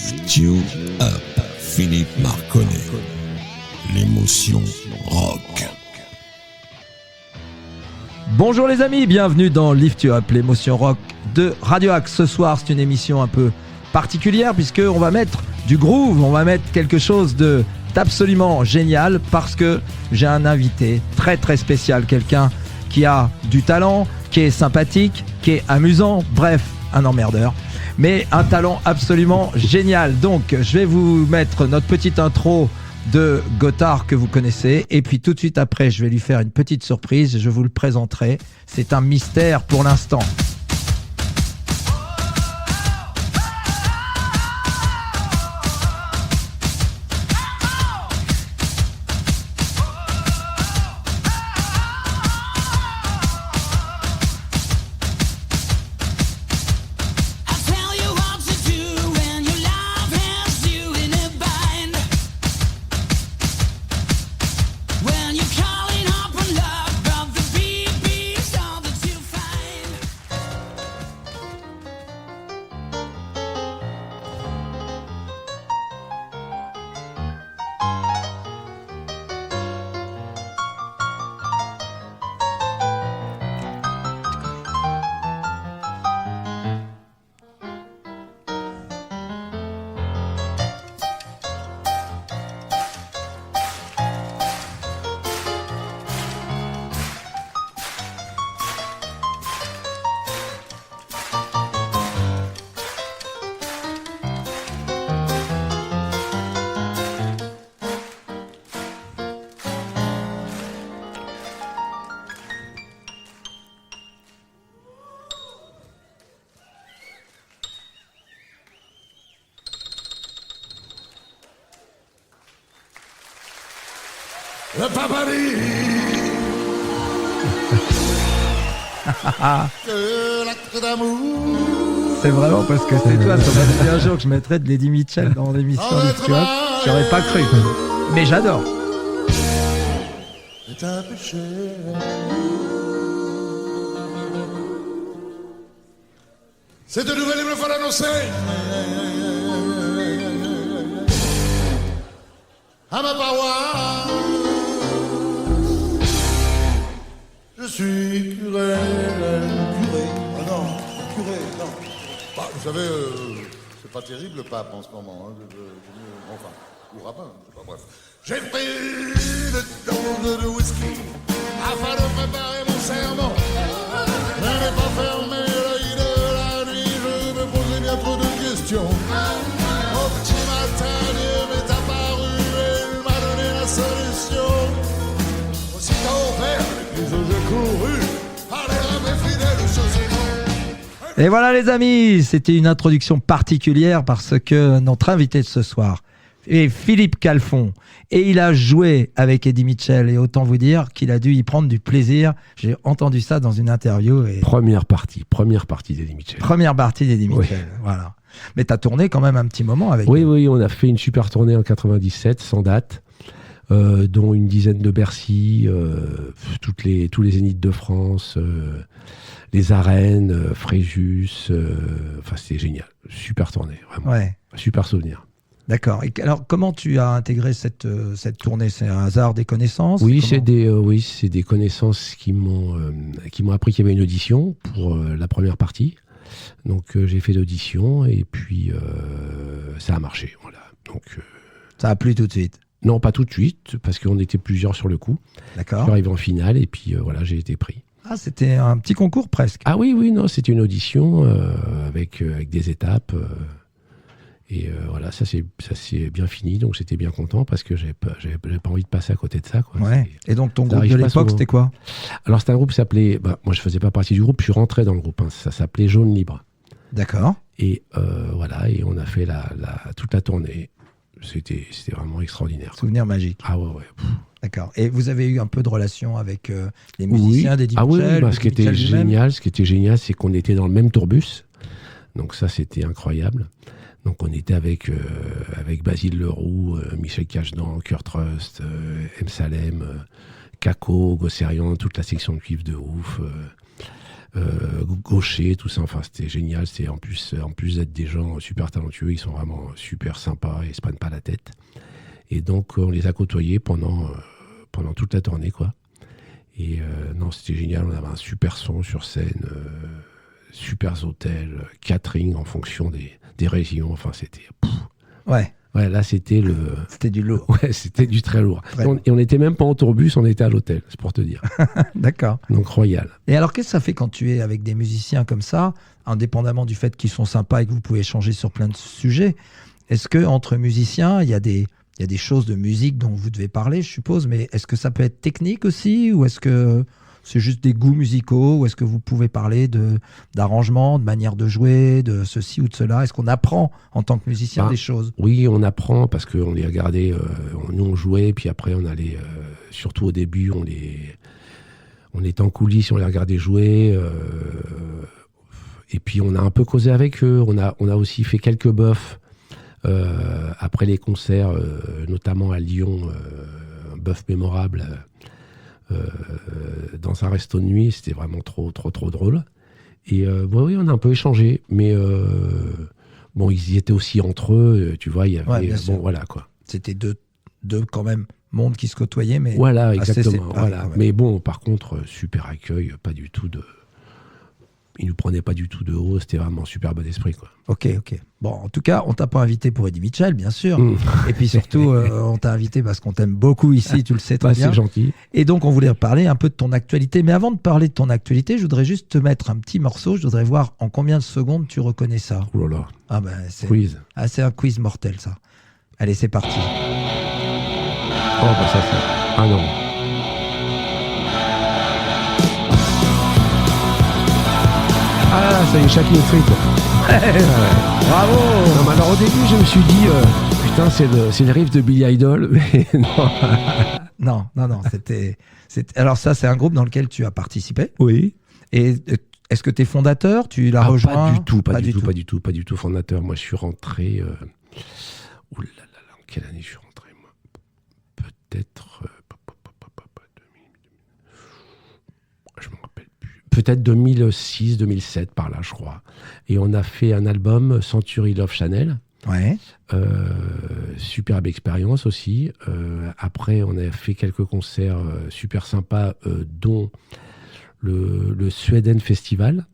Lift You Up, Philippe Marconnet. L'émotion rock. Bonjour les amis, bienvenue dans Lift You Up, l'émotion rock de Radio Axe. Ce soir, c'est une émission un peu particulière puisqu'on va mettre du groove, on va mettre quelque chose d'absolument génial parce que j'ai un invité très très spécial, quelqu'un qui a du talent, qui est sympathique, qui est amusant, bref, un emmerdeur, mais un talent absolument génial. Donc, je vais vous mettre notre petite intro de Gothard que vous connaissez, et puis tout de suite après, je vais lui faire une petite surprise, je vous le présenterai. C'est un mystère pour l'instant. Le papari de l'acte d'amour. C'est vraiment parce que c'est toi, ça m'a dit un jour que je mettrais de Lady Mitchell dans l'émission Lift You Up. J'aurais pas cru, mais j'adore. C'est un péché. Cette nouvelle il me faut l'annoncer à ma paroisse. Je suis curé. Ah non, curé, non. Bah, vous savez, c'est pas terrible le pape en ce moment. Hein. Enfin, ou rabbin, je sais pas, bref. J'ai pris le dose de whisky afin de préparer mon serment. Je n'ai pas fermé l'œil de la nuit, je me posais bien trop de questions. Au petit matin, Dieu m'est apparu et il m'a donné la solution. Aussitôt vers l'église où j'ai couru, aller à mes fidèles chaussures. Et voilà les amis, c'était une introduction particulière parce que notre invité de ce soir est Philippe Calfon et il a joué avec Eddie Mitchell et autant vous dire qu'il a dû y prendre du plaisir. J'ai entendu ça dans une interview. Et... Première partie d'Eddie Mitchell. Première partie d'Eddie Mitchell, oui. Voilà. Mais t'as tourné quand même un petit moment avec lui. Oui, on a fait une super tournée en 97, sans date, dont une dizaine de Bercy, tous les Zéniths de France, les arènes, Fréjus, enfin c'était génial, super tournée, vraiment, ouais. Super souvenir. D'accord. Et alors, comment tu as intégré cette tournée ? C'est un hasard des connaissances ? Oui, c'est des connaissances qui m'ont appris qu'il y avait une audition pour la première partie. Donc, j'ai fait l'audition et puis ça a marché. Voilà. Donc, ça a plu tout de suite ? Non, pas tout de suite, parce qu'on était plusieurs sur le coup. D'accord. Je suis arrivé en finale et puis voilà, j'ai été pris. Ah, c'était un petit concours presque ? Ah oui, non, c'était une audition avec des étapes. Et voilà, ça c'est bien fini, donc j'étais bien content parce que j'avais pas envie de passer à côté de ça. Quoi. Ouais. Et donc ton groupe de l'époque, c'était quoi ? Alors c'était un groupe qui s'appelait, moi je faisais pas partie du groupe, je suis rentré dans le groupe, hein, ça s'appelait Jaune Libre. D'accord. Et voilà, et on a fait toute la tournée. C'était vraiment extraordinaire. Souvenir magique. Ah ouais. D'accord. Et vous avez eu un peu de relation avec les musiciens d'Eddie Mitchell ? Oui, ce qui était génial, c'est qu'on était dans le même tourbus. Donc ça, c'était incroyable. Donc on était avec Basile Leroux, Michel Cashdan, Kurt Rust, M. Salem, Kako, Gosserian, toute la section de cuivre de ouf. Gaucher, tout ça. Enfin, c'était génial. C'est en plus d'être des gens super talentueux, ils sont vraiment super sympas et ils se prennent pas la tête. Et donc, on les a côtoyés pendant toute la tournée, quoi. Et non, c'était génial. On avait un super son sur scène, super hôtels, catering en fonction des régions. Enfin, c'était... Ouais. Ouais, là, c'était du lourd. Ouais, c'était du très lourd. Ouais. Et on n'était même pas en tourbus, on était à l'hôtel, c'est pour te dire. D'accord. Donc, royal. Et alors, qu'est-ce que ça fait quand tu es avec des musiciens comme ça, indépendamment du fait qu'ils sont sympas et que vous pouvez échanger sur plein de sujets? Est-ce que entre musiciens, il y a des choses de musique dont vous devez parler, je suppose, mais est-ce que ça peut être technique aussi, ou est-ce que c'est juste des goûts musicaux, ou est-ce que vous pouvez parler d'arrangement, de manière de jouer, de ceci ou de cela? Est-ce qu'on apprend en tant que musicien des choses? Oui, on apprend parce qu'on les regardait, nous on jouait, puis après on allait, surtout au début, on était en coulisses, on les regardait jouer, et puis on a un peu causé avec eux, on a aussi fait quelques bœufs après les concerts, notamment à Lyon, un bœuf mémorable. Dans un resto de nuit, c'était vraiment trop drôle. Et oui, on a un peu échangé, mais bon, ils y étaient aussi entre eux, tu vois, il y avait... sûr. Voilà, quoi. C'était deux quand même mondes qui se côtoyaient, mais... Voilà, exactement. Voilà. Ouais. Mais bon, par contre, super accueil, pas du tout de... Ils nous prenaient pas du tout de haut, c'était vraiment super bon esprit, quoi. Ok. Bon, en tout cas, on t'a pas invité pour Eddie Mitchell, bien sûr. Et puis surtout, on t'a invité parce qu'on t'aime beaucoup ici, tu le sais très bien. C'est gentil. Et donc, on voulait parler un peu de ton actualité. Mais avant de parler de ton actualité, je voudrais juste te mettre un petit morceau. Je voudrais voir en combien de secondes tu reconnais ça. Ouh là là. Ah ben, Quiz. c'est un quiz mortel, ça. Allez, c'est parti. Oh, bah ça fait... Ah non. Ah, ça y est, Shakin' Street. Bravo. Non, mais alors au début, je me suis dit, putain, c'est le riff de Billy Idol, mais non. Non, c'était... Alors ça, c'est un groupe dans lequel tu as participé. Oui. Et est-ce que tu es fondateur? Tu l'as rejoint? Pas du tout fondateur. Moi, je suis rentré... Ouh là là, en quelle année je suis rentré, moi? Peut-être... Je me rappelle plus. Peut-être 2006, 2007, par là, je crois. Et on a fait un album, Century Love Channel. Ouais. Superbe expérience aussi. Après, on a fait quelques concerts super sympas, dont le Sweden Festival.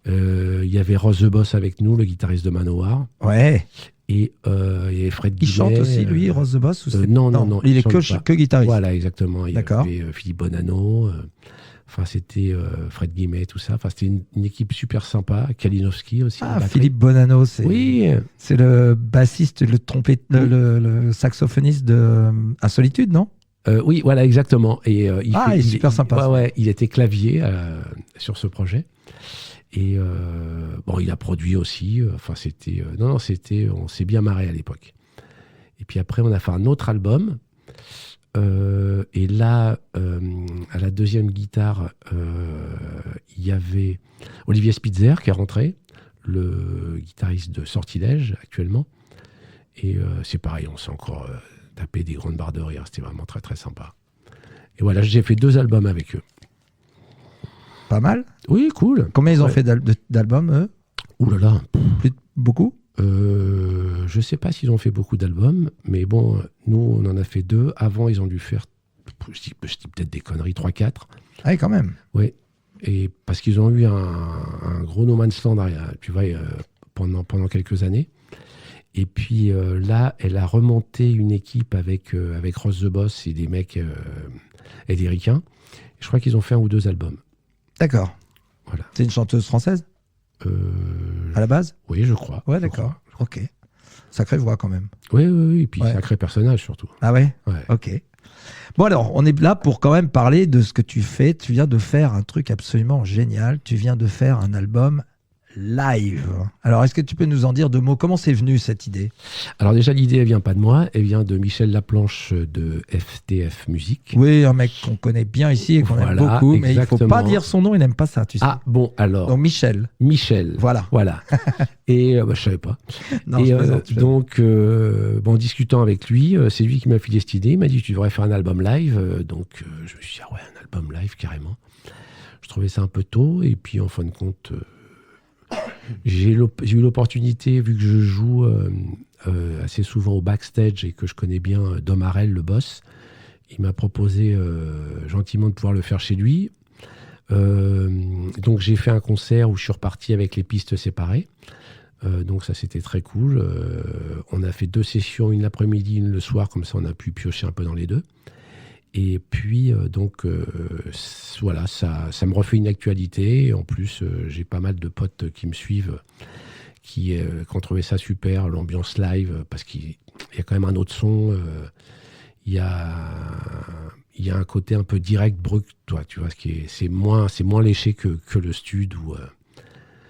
Il y avait Ross the Boss avec nous, le guitariste de Manowar. Ouais. Et il y avait Fred Guillet. Il chante aussi, lui, Ross the Boss, ou non. Il est chante que guitariste. Voilà, exactement. Il y D'accord. avait Philippe Bonanno. Enfin, c'était Fred Guillet, tout ça. Enfin, c'était une équipe super sympa. Kalinowski aussi. Ah, Philippe Bonanno, c'est le bassiste, le trompette, le saxophoniste de Insolitude, non? Oui, voilà, exactement. Et il est super sympa. Ouais, il était clavier sur ce projet. Et bon, il a produit aussi. Enfin, c'était on s'est bien marré à l'époque. Et puis après, on a fait un autre album. Et là, à la deuxième guitare, il y avait Olivier Spitzer qui est rentré, le guitariste de Sortilège actuellement. Et c'est pareil, on s'est encore tapé des grandes barres de rire. C'était vraiment très très sympa. Et voilà, j'ai fait 2 albums avec eux. Pas mal. Oui, cool. Combien ils ont fait d'albums, eux? Ouh là là. Beaucoup? Je sais pas s'ils ont fait beaucoup d'albums, mais bon, nous, on en a fait 2. Avant, ils ont dû faire, je dis peut-être des conneries, 3-4. Ah oui, quand même. Oui, et parce qu'ils ont eu un gros no man's land, tu vois, pendant quelques années. Et puis là, elle a remonté une équipe avec Ross the Boss et des mecs et des ricains. Je crois qu'ils ont fait 1 ou 2 albums. D'accord. Voilà. C'est une chanteuse française à la base? Oui, je crois. Ouais, d'accord. Ok. Sacrée voix quand même. Oui. Et puis Ouais. sacré personnage surtout. Ah ouais? Ouais. Ok. Bon alors, on est là pour quand même parler de ce que tu fais. Tu viens de faire un truc absolument génial. Tu viens de faire un album live. Alors, est-ce que tu peux nous en dire 2 mots? Comment c'est venu cette idée? Alors déjà, l'idée, elle vient pas de moi, elle vient de Michel Laplanche de FTF Musique. Oui, un mec qu'on connaît bien ici et qu'on aime beaucoup, mais il ne faut pas dire son nom, il n'aime pas ça, tu sais. Ah bon, alors. Donc Michel. Voilà. Et je savais pas. Non, et je plaisante. donc, en discutant avec lui, c'est lui qui m'a filé cette idée. Il m'a dit, tu devrais faire un album live. Donc, je me suis dit, ah ouais, un album live, carrément. Je trouvais ça un peu tôt. Et puis, en fin de compte, j'ai eu l'opportunité, vu que je joue assez souvent au backstage et que je connais bien Dom Harel, le boss, il m'a proposé gentiment de pouvoir le faire chez lui. Donc j'ai fait un concert où je suis reparti avec les pistes séparées. Donc ça, c'était très cool. On a fait 2 sessions, une l'après-midi, une le soir, comme ça on a pu piocher un peu dans les deux. Et puis, voilà, ça me refait une actualité. Et en plus, j'ai pas mal de potes qui me suivent, qui ont trouvé ça super, l'ambiance live, parce qu'il y a quand même un autre son. Il y a un côté un peu direct, brut, toi, tu vois, c'est moins léché que le stud où...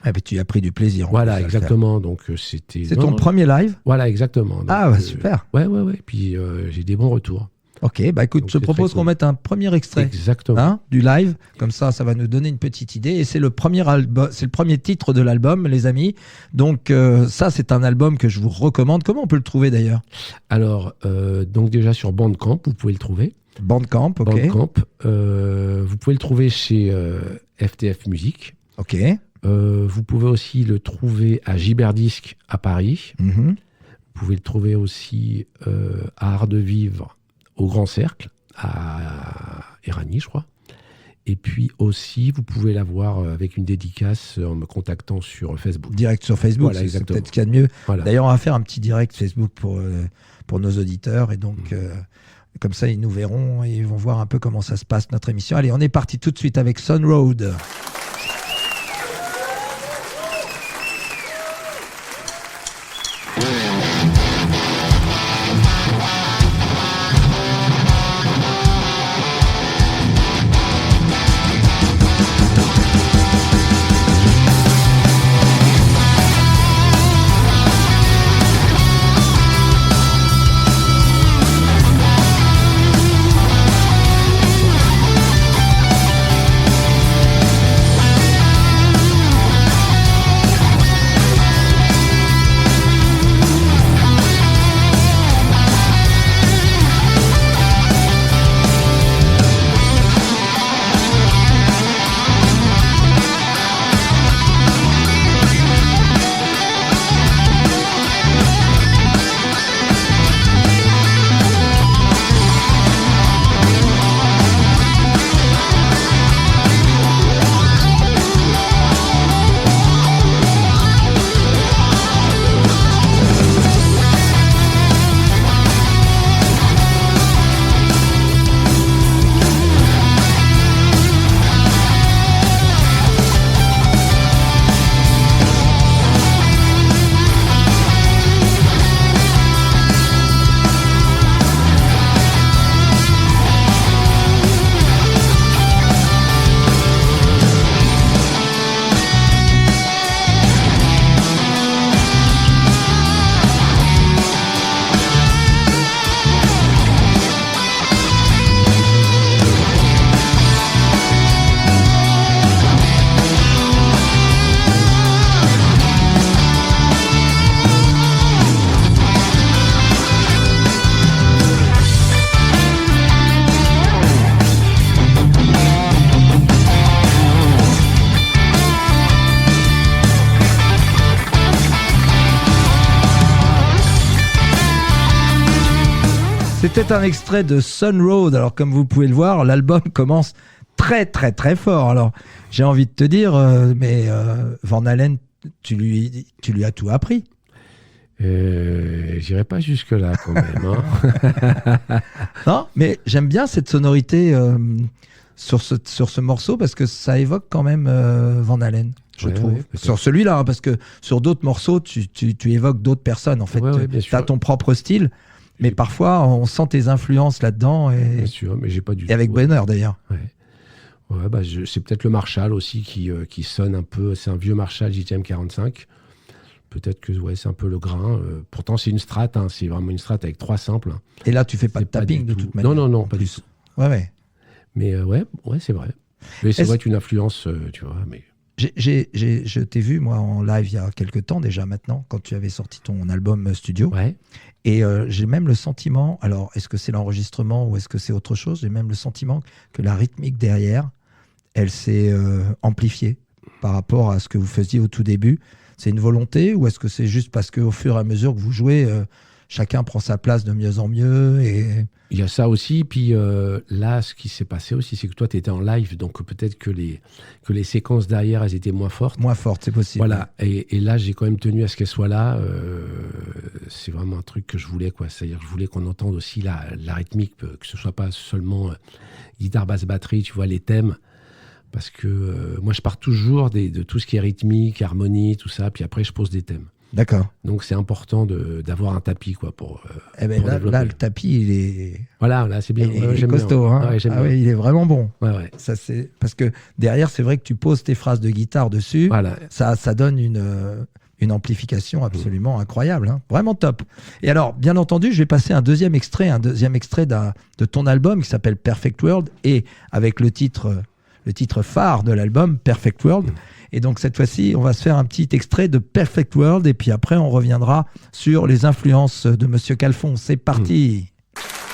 Ah, mais tu as pris du plaisir. Voilà, exactement. Donc, c'était... C'est ton premier live ? Voilà, exactement. Donc, ah, super. Ouais. Puis, j'ai des bons retours. Ok, bah écoute, donc, je te propose qu'on mette un premier extrait. Exactement. Du live. Comme ça va nous donner une petite idée. Et c'est le premier album, c'est le premier titre de l'album, les amis. Donc, ça, c'est un album que je vous recommande. Comment on peut le trouver d'ailleurs ? Alors, donc déjà sur Bandcamp, vous pouvez le trouver. Bandcamp, ok. Bandcamp. Vous pouvez le trouver chez FTF Musique. Ok. Vous pouvez aussi le trouver à Giberdisc à Paris. Mm-hmm. Vous pouvez le trouver aussi à Art de Vivre au Grand Cercle, à Éragny, je crois. Et puis aussi, vous pouvez l'avoir avec une dédicace en me contactant sur Facebook. Direct sur Facebook, voilà, c'est peut-être ce qu'il y a de mieux. Voilà. D'ailleurs, on va faire un petit direct Facebook pour nos auditeurs. Et donc, comme ça, ils nous verront et ils vont voir un peu comment ça se passe, notre émission. Allez, on est parti tout de suite avec Sun Road. C'était un extrait de Sun Road. Alors, comme vous pouvez le voir, l'album commence très, très, très fort. Alors, j'ai envie de te dire, Van Halen, tu lui as tout appris. J'irai pas jusque-là, quand même. Hein. Non, mais j'aime bien cette sonorité sur ce morceau parce que ça évoque quand même Van Halen, je trouve. Ouais, sur celui-là, hein, parce que sur d'autres morceaux, tu évoques d'autres personnes. En fait, tu as ton propre style. Mais parfois, on sent tes influences là-dedans. Bien sûr, mais j'ai pas du tout. Et avec bonheur, d'ailleurs. Ouais, bah, c'est peut-être le Marshall aussi qui sonne un peu. C'est un vieux Marshall JTM 45. Peut-être que c'est un peu le grain. Pourtant, c'est une strat. Hein, c'est vraiment une strat avec 3 samples. Hein. Et là, tu fais pas de tapping de toute manière. Non, pas du tout. Ouais. Mais ouais, c'est vrai. Mais c'est vrai qu'une influence, tu vois. Mais... Je t'ai vu, moi, en live il y a quelques temps déjà maintenant, quand tu avais sorti ton album studio. Ouais. Et j'ai même le sentiment, alors est-ce que c'est l'enregistrement ou est-ce que c'est autre chose, j'ai même le sentiment que la rythmique derrière, elle s'est amplifiée par rapport à ce que vous faisiez au tout début? C'est une volonté ou est-ce que c'est juste parce qu'au fur et à mesure que vous jouez, chacun prend sa place de mieux en mieux et... Il y a ça aussi, puis là, ce qui s'est passé aussi, c'est que toi, tu étais en live, donc peut-être que les séquences derrière, elles étaient moins fortes. Moins fortes, c'est possible. Voilà, et là, j'ai quand même tenu à ce qu'elles soient là. C'est vraiment un truc que je voulais, quoi. C'est-à-dire que je voulais qu'on entende aussi la rythmique, que ce soit pas seulement guitare, basse, batterie, tu vois, les thèmes. Parce que moi, je pars toujours de tout ce qui est rythmique, harmonie, tout ça, puis après, je pose des thèmes. D'accord. Donc, c'est important d'avoir un tapis, quoi, pour là, le tapis, il est... Voilà, là, c'est bien. Il est costaud, hein. Ouais, Oui, il est vraiment bon. Ouais. Ça, c'est... Parce que derrière, c'est vrai que tu poses tes phrases de guitare dessus. Voilà. Ça donne une amplification absolument incroyable. Hein. Vraiment top. Et alors, bien entendu, je vais passer un deuxième extrait de ton album qui s'appelle Perfect World et avec le titre phare de l'album, Perfect World. Et donc, cette fois-ci, on va se faire un petit extrait de Perfect World et puis après, on reviendra sur les influences de Monsieur Calfon. C'est parti.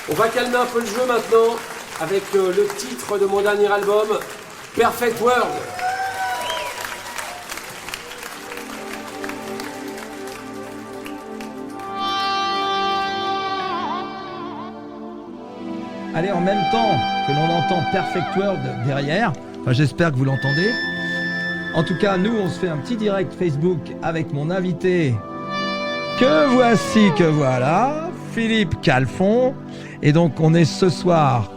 On va calmer un peu le jeu maintenant avec le titre de mon dernier album, Perfect World. Allez, en même temps que l'on entend Perfect World derrière, enfin, j'espère que vous l'entendez. En tout cas, nous, on se fait un petit direct Facebook avec mon invité que voilà, Philippe Calfon. Et donc, on est ce soir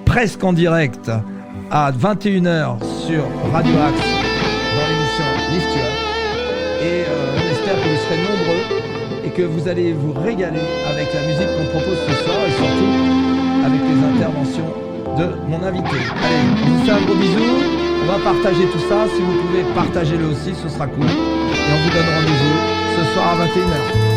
presque en direct à 21h sur Radio Axe dans l'émission Lift You Up. Et on espère que vous serez nombreux et que vous allez vous régaler avec la musique qu'on propose ce soir et surtout avec les interventions de mon invité. Allez, je vous fais un gros bisou. On va partager tout ça. Si vous pouvez, partagez-le aussi, ce sera cool. Et on vous donne rendez-vous ce soir à 21h.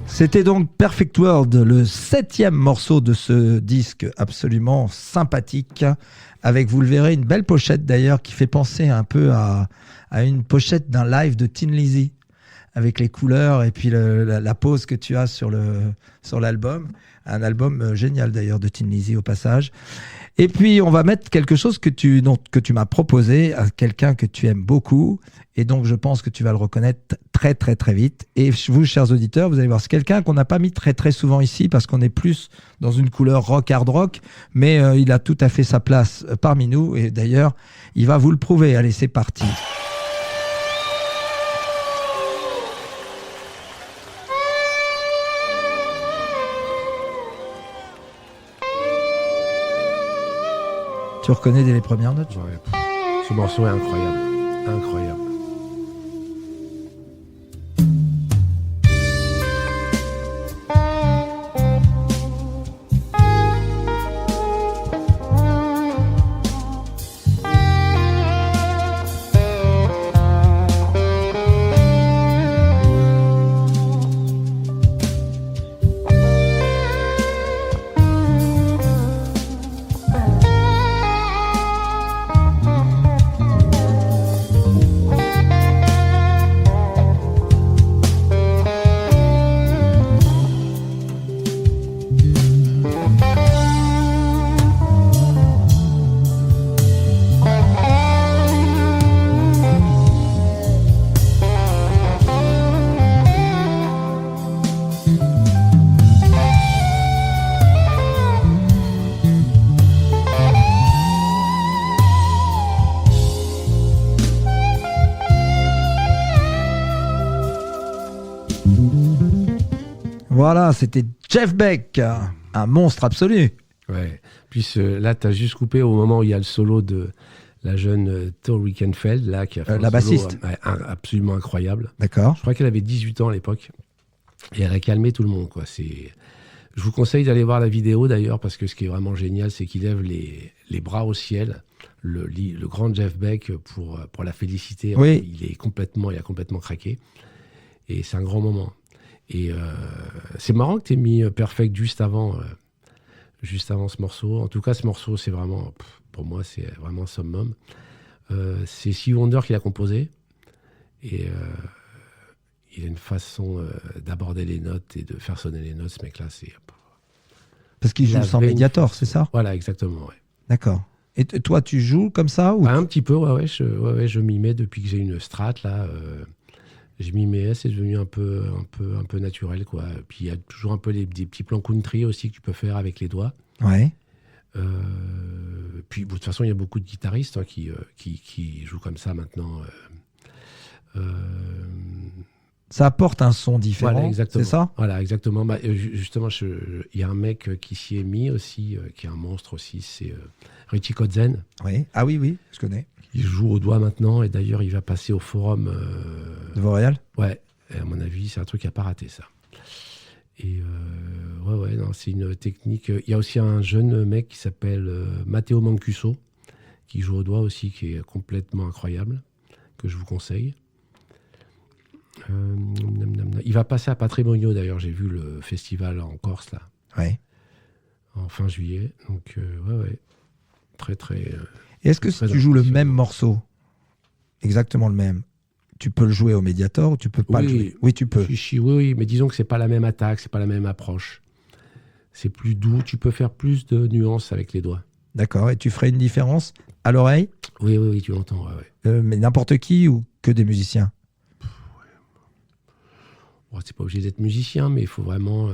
C'était donc Perfect World, le 7e morceau de ce disque absolument sympathique, avec, vous le verrez, une belle pochette d'ailleurs qui fait penser un peu à une pochette d'un live de Tin Lizzy, avec les couleurs et puis la pose que tu as sur l'album. Un album génial d'ailleurs de Tin Lizzy au passage. Et puis on va mettre quelque chose que tu m'as proposé à quelqu'un que tu aimes beaucoup, et donc je pense que tu vas le reconnaître très très très vite. Et vous, chers auditeurs, vous allez voir, c'est quelqu'un qu'on n'a pas mis très très souvent ici parce qu'on est plus dans une couleur rock, hard rock, mais il a tout à fait sa place parmi nous, et d'ailleurs il va vous le prouver. Allez, c'est parti. Tu reconnais dès les premières notes? Ouais. Ce morceau est incroyable. Incroyable. Voilà, c'était Jeff Beck, un monstre absolu. Ouais. Puis là, tu as juste coupé au moment où il y a le solo de la jeune Tori Kenfeld, là, qui a fait la bassiste. Absolument incroyable. D'accord. Je crois qu'elle avait 18 ans à l'époque. Et elle a calmé tout le monde, quoi. Je vous conseille d'aller voir la vidéo, d'ailleurs, parce que ce qui est vraiment génial, c'est qu'il lève les bras au ciel. Le grand Jeff Beck, pour la féliciter. Oui. Il a complètement craqué. Et c'est un grand moment. Et c'est marrant que tu aies mis Perfect juste avant ce morceau. En tout cas, ce morceau, c'est vraiment, pour moi, c'est vraiment summum. C'est Stevie Wonder qui l'a composé. Et il a une façon d'aborder les notes et de faire sonner les notes, ce mec-là. Parce qu'il joue sans Mediator, c'est ça? Voilà, exactement, ouais. D'accord. Et toi, tu joues comme ça ou... Un petit peu, ouais. Je m'y mets depuis que j'ai une strat, là. Je m'y mets, c'est devenu un peu naturel, quoi. Puis il y a toujours un peu des petits plans country aussi que tu peux faire avec les doigts. Ouais. Puis de toute façon, il y a beaucoup de guitaristes qui jouent comme ça maintenant. Ça apporte un son différent, voilà, exactement. c'est ça? Voilà, exactement. Bah, justement, il y a un mec qui s'y est mis aussi, qui est un monstre aussi, c'est Richie Kotzen. Oui. Ah oui, je connais. Il joue au doigt maintenant, et d'ailleurs, il va passer au forum. De Vauréal? Ouais. Et à mon avis, c'est un truc à pas rater, ça. Et non, c'est une technique. Il y a aussi un jeune mec qui s'appelle Matteo Mancuso, qui joue au doigt aussi, qui est complètement incroyable, que je vous conseille. Il va passer à Patrimonio, d'ailleurs. J'ai vu le festival en Corse, là. Ouais. En fin juillet. Donc, très, très... Et est-ce que si tu joues le même morceau, exactement le même, tu peux le jouer au Mediator ou tu peux pas le jouer? Oui, tu peux. Oui, mais disons que c'est pas la même attaque, c'est pas la même approche. C'est plus doux, tu peux faire plus de nuances avec les doigts. D'accord, et tu ferais une différence à l'oreille? Oui, tu l'entends, ouais. Mais n'importe qui ou que des musiciens? Bon, c'est pas obligé d'être musicien, mais il faut vraiment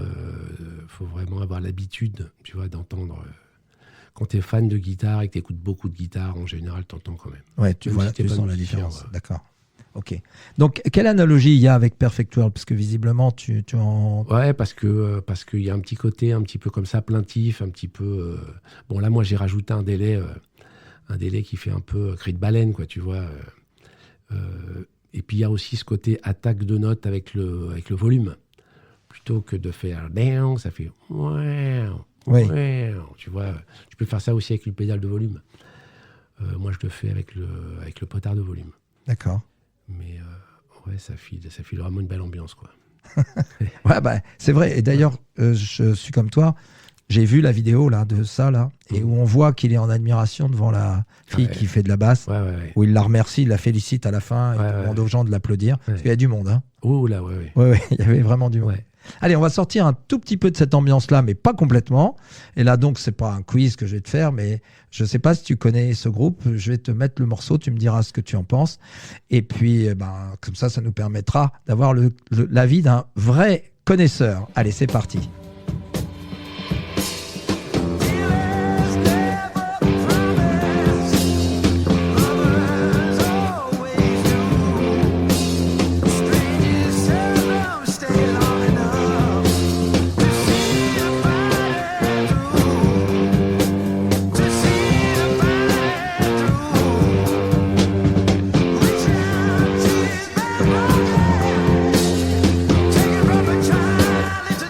avoir l'habitude, tu vois, d'entendre... Quand tu es fan de guitare et que tu écoutes beaucoup de guitare, en général, tu entends quand même. Ouais, tu sens la différence. Ouais. D'accord. Ok. Donc, quelle analogie il y a avec Perfect World? Parce que visiblement, tu en... Ouais, parce qu'il y a un petit côté un petit peu comme ça, plaintif, un petit peu... Bon, là, moi, j'ai rajouté un délai qui fait un peu cri de baleine, quoi, tu vois. Et puis, il y a aussi ce côté attaque de notes avec le volume. Plutôt que de faire down, ça fait... Oui. Tu vois, tu peux faire ça aussi avec une pédale de volume. Moi, je le fais avec le potard de volume. D'accord. Mais ça file vraiment une belle ambiance, quoi. Ouais, bah, c'est vrai. Et d'ailleurs, je suis comme toi. J'ai vu la vidéo là, de ça, là, et où on voit qu'il est en admiration devant la fille qui fait de la basse, où il la remercie, il la félicite à la fin, et il demande aux gens de l'applaudir. Parce qu'il y a du monde. Hein. Oh là, ouais. Ouais, il y avait vraiment du monde. Ouais. Allez, on va sortir un tout petit peu de cette ambiance-là, mais pas complètement. Et là, donc, c'est pas un quiz que je vais te faire, mais je sais pas si tu connais ce groupe. Je vais te mettre le morceau, tu me diras ce que tu en penses. Et puis, comme ça nous permettra d'avoir l'avis d'un vrai connaisseur. Allez, c'est parti. Take it from a child into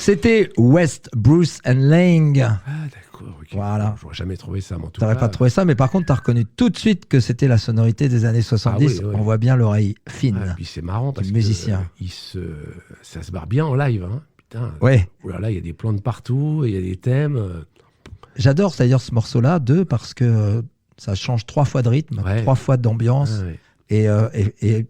C'était West Bruce and Lang. Ah, d'accord. ok. Voilà. J'aurais jamais trouvé ça, mais en tout T'aurais cas. pas trouvé ça, mais par contre, t'as reconnu tout de suite que c'était la sonorité des années 70. Ah oui, oui. On voit bien l'oreille fine. Ah, et puis c'est marrant parce Du que musicien. ça se barre bien en live. Hein. Putain. Ouais. Oh là là, il y a des plans de partout, il y a des thèmes. J'adore d'ailleurs ce morceau-là, parce que ça change 3 fois de rythme, Ouais. 3 fois d'ambiance, Ah, ouais. et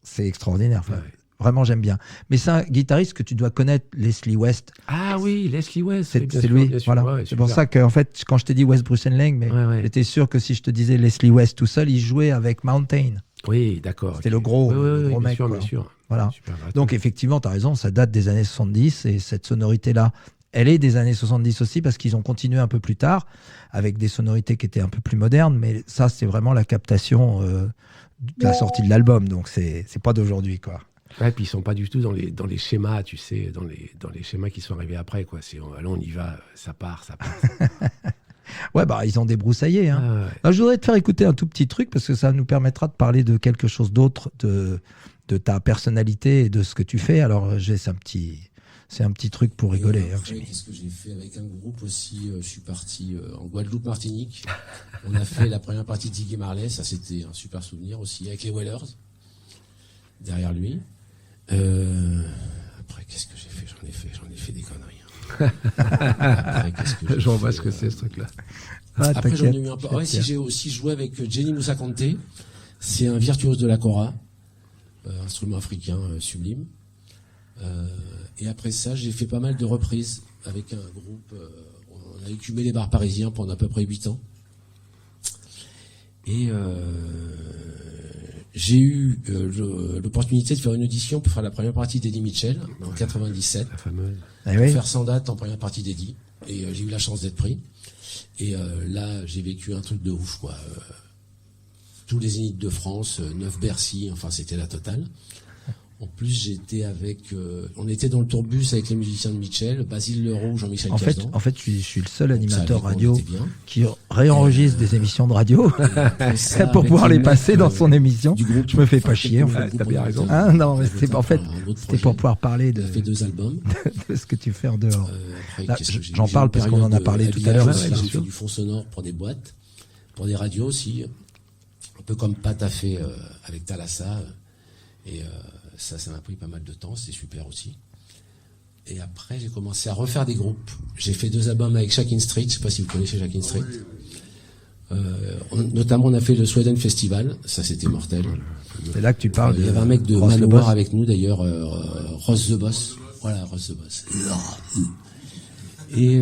c'est extraordinaire. Enfin, Ouais. Vraiment, j'aime bien. Mais c'est un guitariste que tu dois connaître, Leslie West. Ah oui, Leslie West. C'est oui, bien c'est sûr, lui. bien sûr, Voilà. ouais, C'est pour super. ça que, en fait, quand je t'ai dit West Bruce and Lang, mais Ouais, ouais. j'étais sûr que si je te disais Leslie West tout seul, il jouait avec Mountain. Oui, d'accord. C'était ok. le gros, Ouais, ouais, le ouais, gros bien mec, sûr, quoi. bien sûr. Voilà. Super gratos. Donc effectivement, tu as raison, ça date des années 70 et cette sonorité-là, elle est des années 70 aussi parce qu'ils ont continué un peu plus tard avec des sonorités qui étaient un peu plus modernes, mais ça, c'est vraiment la captation de la sortie de l'album, donc c'est pas d'aujourd'hui, quoi. Ouais, puis ils sont pas du tout dans les schémas, tu sais, dans les schémas qui sont arrivés après, quoi. Là, on y va, ça part. Ouais, bah ils ont débroussaillé, hein. Ah, ouais. Alors, je voudrais te faire écouter un tout petit truc parce que ça nous permettra de parler de quelque chose d'autre, de ta personnalité et de ce que tu fais. Alors, c'est un petit truc pour rigoler. hein, que j'ai mis. Qu'est-ce que j'ai fait avec un groupe aussi je suis parti en Guadeloupe, Martinique. On a fait la première partie de Ziggy Marley, ça c'était un super souvenir aussi, avec les Wellers, derrière lui. Après, qu'est-ce que j'ai fait J'en ai fait des conneries. Après, qu'est-ce que j'ai J'en vois fait, ce que c'est, ce truc-là. Ah, Après, j'en ai t'inquiète, eu un peu. je Ouais, sais. si j'ai aussi joué avec Jenny Moussa Kanté. C'est un virtuose de la kora, instrument africain sublime. Et après ça, j'ai fait pas mal de reprises avec un groupe. On a écumé les bars parisiens pendant à peu près 8 ans. Et j'ai eu l'opportunité de faire une audition pour faire la première partie d'Eddie Mitchell en 97. La fameuse. Ah Pour oui. faire 100 dates en première partie d'Eddie. Et j'ai eu la chance d'être pris. Et là, j'ai vécu un truc de ouf, quoi. Tous les Zéniths de France, 9 Bercy, enfin c'était la totale. En plus, j'étais avec, on était dans le tourbus avec les musiciens de Mitchell, Basile Leroux, Jean-Michel En fait, Cazan. je suis le seul Donc, animateur ça, on radio était bien. qui réenregistre des émissions de radio Après ça, pour avec pouvoir les mecs, passer dans son émission. du groupe, Je me fais enfin, pas chier, en quelques fait. groupes T'as bien en raison. Angleterre. Ah non, mais Avec en fait, un autre c'était projet. pour pouvoir parler On a fait 2 albums. de ce que tu fais en dehors. Après, Là, qu'est-ce que j'ai j'en J'ai parle une parce qu'on en a période parlé tout à habillage l'heure, aussi. ouais, bien J'ai fait sûr. du fond sonore pour des boîtes, pour des radios aussi. Un peu comme Pat a fait avec Thalassa. Et ça m'a pris pas mal de temps, c'est super aussi. Et après, j'ai commencé à refaire des groupes. J'ai fait 2 albums avec Shakin Street, je sais pas si vous connaissez Shakin Street. Notamment, on a fait le Sweden Festival, ça c'était mortel. C'est là que tu parles Il y avait un mec de Ross le Manowar Boss. avec nous d'ailleurs, Ross the Boss. Voilà, Ross the Boss. Et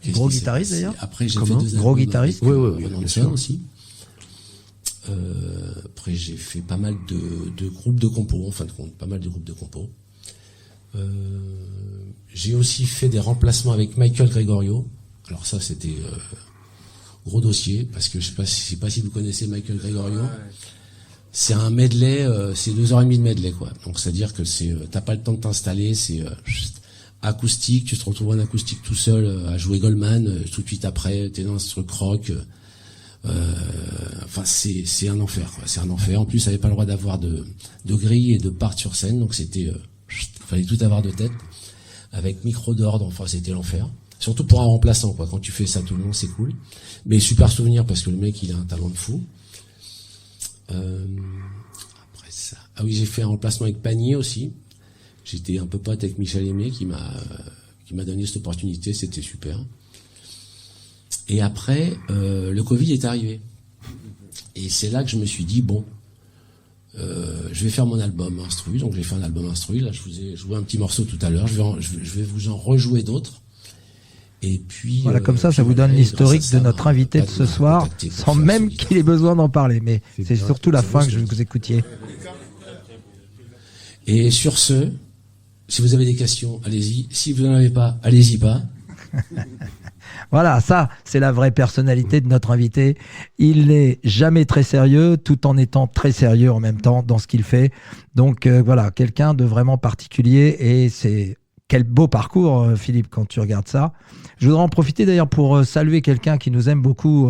qu'est-ce Gros qui s'est guitariste, passé d'ailleurs. Après, j'ai Comment fait 2 albums. Gros guitariste. avec, Oui, Ron bien Hanson sûr. aussi. Après, j'ai fait pas mal de groupes de compos, en fin de compte, pas mal de groupes de compos. J'ai aussi fait des remplacements avec Michael Gregorio. Alors ça, c'était gros dossier, parce que je sais pas si vous connaissez Michael Gregorio. C'est un medley, c'est 2h30 de medley, quoi. Donc, c'est-à-dire que t'as pas le temps de t'installer, c'est acoustique, tu te retrouves en acoustique tout seul à jouer Goldman, tout de suite après, t'es dans ce truc rock. Enfin, c'est un enfer, quoi. C'est un enfer. En plus, ça avait pas le droit d'avoir de grille et de part sur scène, donc c'était, fallait tout avoir de tête. Avec micro d'ordre, enfin, c'était l'enfer. Surtout pour un remplaçant, quoi. Quand tu fais ça tout le long, c'est cool. Mais super souvenir parce que le mec, il a un talent de fou. Après ça. Ah oui, j'ai fait un remplacement avec Panier aussi. J'étais un peu pote avec Michel Aimé qui m'a donné cette opportunité, c'était super. Et après, le Covid est arrivé. Et c'est là que je me suis dit, bon, je vais faire mon album instru. Donc j'ai fait un album instru. Là, je vous ai joué un petit morceau tout à l'heure. Je vais vous en rejouer d'autres. Et puis Voilà, comme ça puis vous voilà, donne et l'historique grâce à de ça, notre invité de ce m'a soir, contacté pour sans faire même ce- qu'il ait besoin d'en parler. Mais c'est bien. surtout la C'est fin beau, que je veux ce que vous écoutiez. Et sur ce, si vous avez des questions, allez-y. Si vous n'en avez pas, allez-y pas. Voilà, ça, c'est la vraie personnalité de notre invité. Il n'est jamais très sérieux, tout en étant très sérieux en même temps dans ce qu'il fait. Donc voilà, quelqu'un de vraiment particulier. Et c'est quel beau parcours, Philippe, quand tu regardes ça. Je voudrais en profiter d'ailleurs pour saluer quelqu'un qui nous aime beaucoup,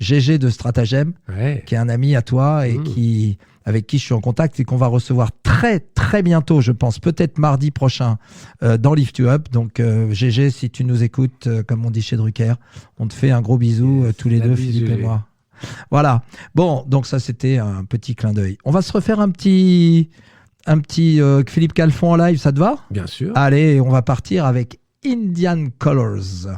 GG de Stratagème, Ouais. qui est un ami à toi et qui avec qui je suis en contact et qu'on va recevoir très très bientôt, je pense, peut-être mardi prochain dans Lift You Up. Donc GG, si tu nous écoutes, comme on dit chez Drucker, on te fait un gros bisou tous les deux, Philippe et moi. Voilà. Bon, donc ça c'était un petit clin d'œil. On va se refaire un petit Philippe Calfon en live, ça te va ? Bien sûr. Allez, on va partir avec Indian Colors.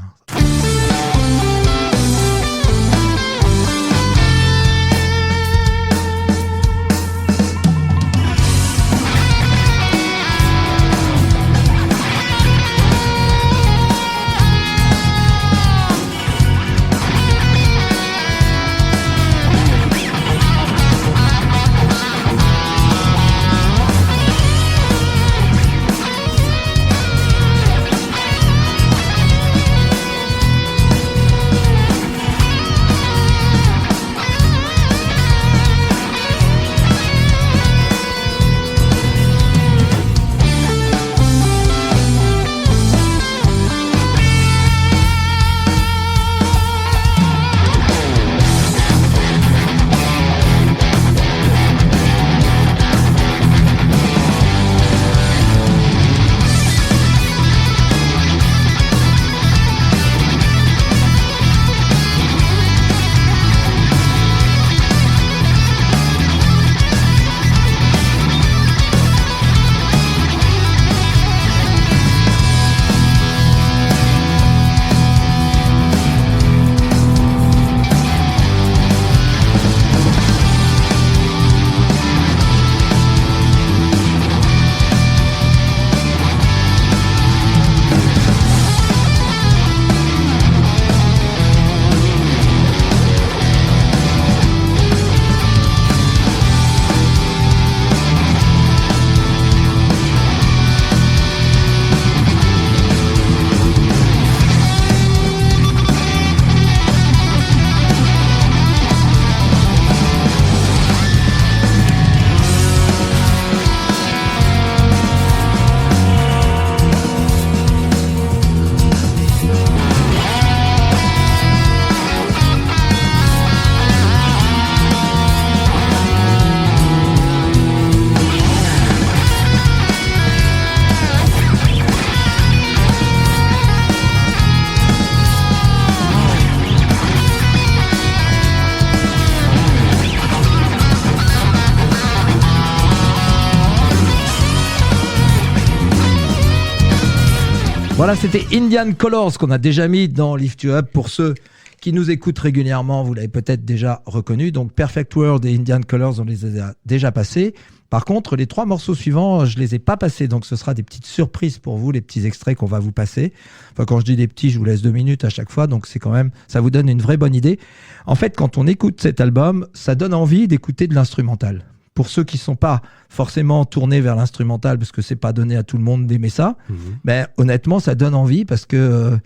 Voilà, c'était Indian Colors qu'on a déjà mis dans Lift You Up. Pour ceux qui nous écoutent régulièrement, vous l'avez peut-être déjà reconnu. Donc Perfect World et Indian Colors, on les a déjà passés. Par contre, les 3 morceaux suivants, je les ai pas passés. Donc ce sera des petites surprises pour vous, les petits extraits qu'on va vous passer. Enfin, quand je dis des petits, je vous laisse 2 minutes à chaque fois. Donc c'est quand même, ça vous donne une vraie bonne idée. En fait, quand on écoute cet album, ça donne envie d'écouter de l'instrumental. Pour ceux qui ne sont pas forcément tournés vers l'instrumental, parce que c'est pas donné à tout le monde d'aimer ça, ben, honnêtement, ça donne envie parce que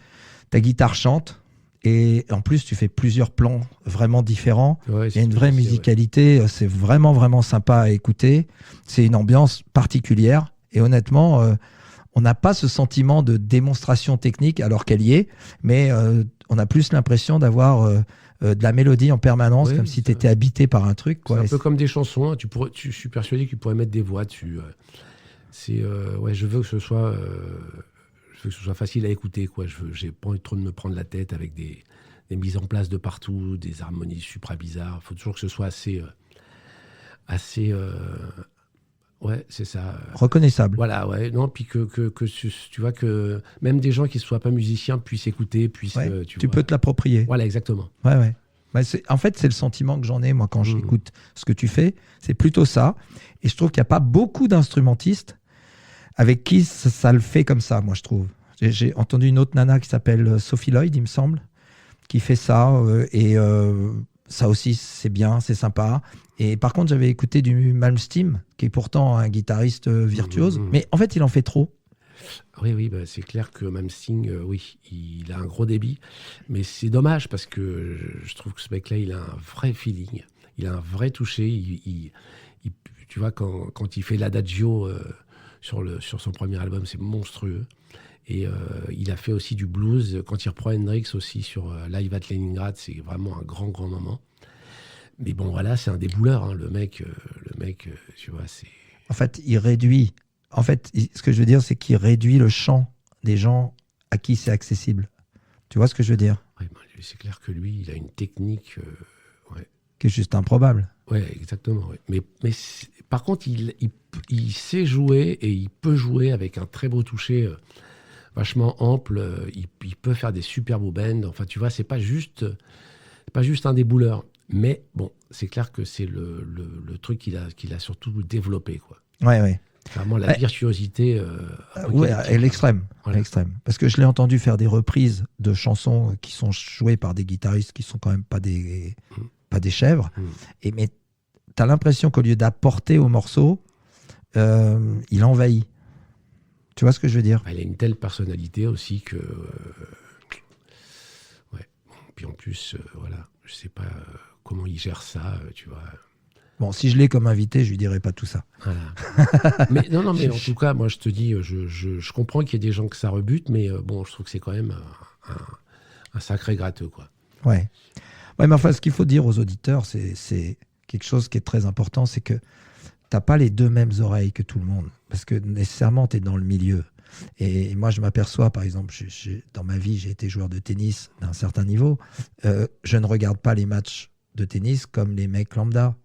ta guitare chante et en plus, tu fais plusieurs plans vraiment différents. Ouais, il y a une vraie musicalité, c'est vraiment, vraiment sympa à écouter. C'est une ambiance particulière et honnêtement, on n'a pas ce sentiment de démonstration technique alors qu'elle y est, mais on a plus l'impression d'avoir... de la mélodie en permanence, comme si tu étais habité par un truc. Quoi. C'est un peu comme des chansons. Hein. Je suis persuadé que tu pourrais mettre des voix dessus. Je veux que ce soit facile à écouter. J'ai pas envie trop de me prendre la tête avec des mises en place de partout, des harmonies super bizarres. Il faut toujours que ce soit assez ouais, c'est ça. Reconnaissable. Voilà, ouais. Non, puis que tu vois que même des gens qui ne soient pas musiciens puissent écouter, tu peux te l'approprier. Voilà, exactement. Ouais. Bah, en fait, c'est le sentiment que j'en ai, moi, quand j'écoute ce que tu fais. C'est plutôt ça. Et je trouve qu'il n'y a pas beaucoup d'instrumentistes avec qui ça le fait comme ça, moi, je trouve. J'ai entendu une autre nana qui s'appelle Sophie Lloyd, il me semble, qui fait ça. Ça aussi, c'est bien, c'est sympa. Et par contre, j'avais écouté du Malmsteen, qui est pourtant un guitariste virtuose. Mais en fait, il en fait trop. Oui, bah, c'est clair que Malmsteen, il a un gros débit. Mais c'est dommage parce que je trouve que ce mec-là, il a un vrai feeling. Il a un vrai toucher. Tu vois, quand il fait l'adagio sur son premier album, c'est monstrueux. Et il a fait aussi du blues. Quand il reprend Hendrix aussi sur Live at Leningrad, c'est vraiment un grand, grand moment. Mais bon, voilà, c'est un débouleur, hein, le mec, tu vois, c'est... En fait, il réduit. En fait, ce que je veux dire, c'est qu'il réduit le champ des gens à qui c'est accessible. Tu vois ce que je veux dire? Ouais, bah, c'est clair que lui, il a une technique... Qui est juste improbable. Ouais, exactement. Ouais. Mais par contre, il sait jouer et il peut jouer avec un très beau toucher vachement ample. Il peut faire des super beaux bends. Enfin, tu vois, c'est pas juste un débouleur. Mais bon, c'est clair que c'est le truc qu'il a surtout développé, quoi. Ouais. Vraiment la virtuosité. Ouais, à l'extrême. Voilà. À l'extrême. Parce que je l'ai entendu faire des reprises de chansons qui sont jouées par des guitaristes qui sont quand même pas des chèvres. Mais t'as l'impression qu'au lieu d'apporter au morceau, il envahit. Tu vois ce que je veux dire? Il a une telle personnalité aussi que... ouais. Bon, puis en plus, voilà, je sais pas comment il gère ça, tu vois. Bon, si je l'ai comme invité, je lui dirai pas tout ça. Voilà. mais en tout cas, moi je te dis, je comprends qu'il y ait des gens que ça rebute, mais bon, je trouve que c'est quand même un sacré gratteux, quoi. Ouais, mais enfin, ce qu'il faut dire aux auditeurs, c'est quelque chose qui est très important, c'est que t'as pas les deux mêmes oreilles que tout le monde, parce que nécessairement, tu es dans le milieu. Et moi, je m'aperçois, par exemple, dans ma vie, j'ai été joueur de tennis d'un certain niveau. Je ne regarde pas les matchs de tennis comme les mecs lambda.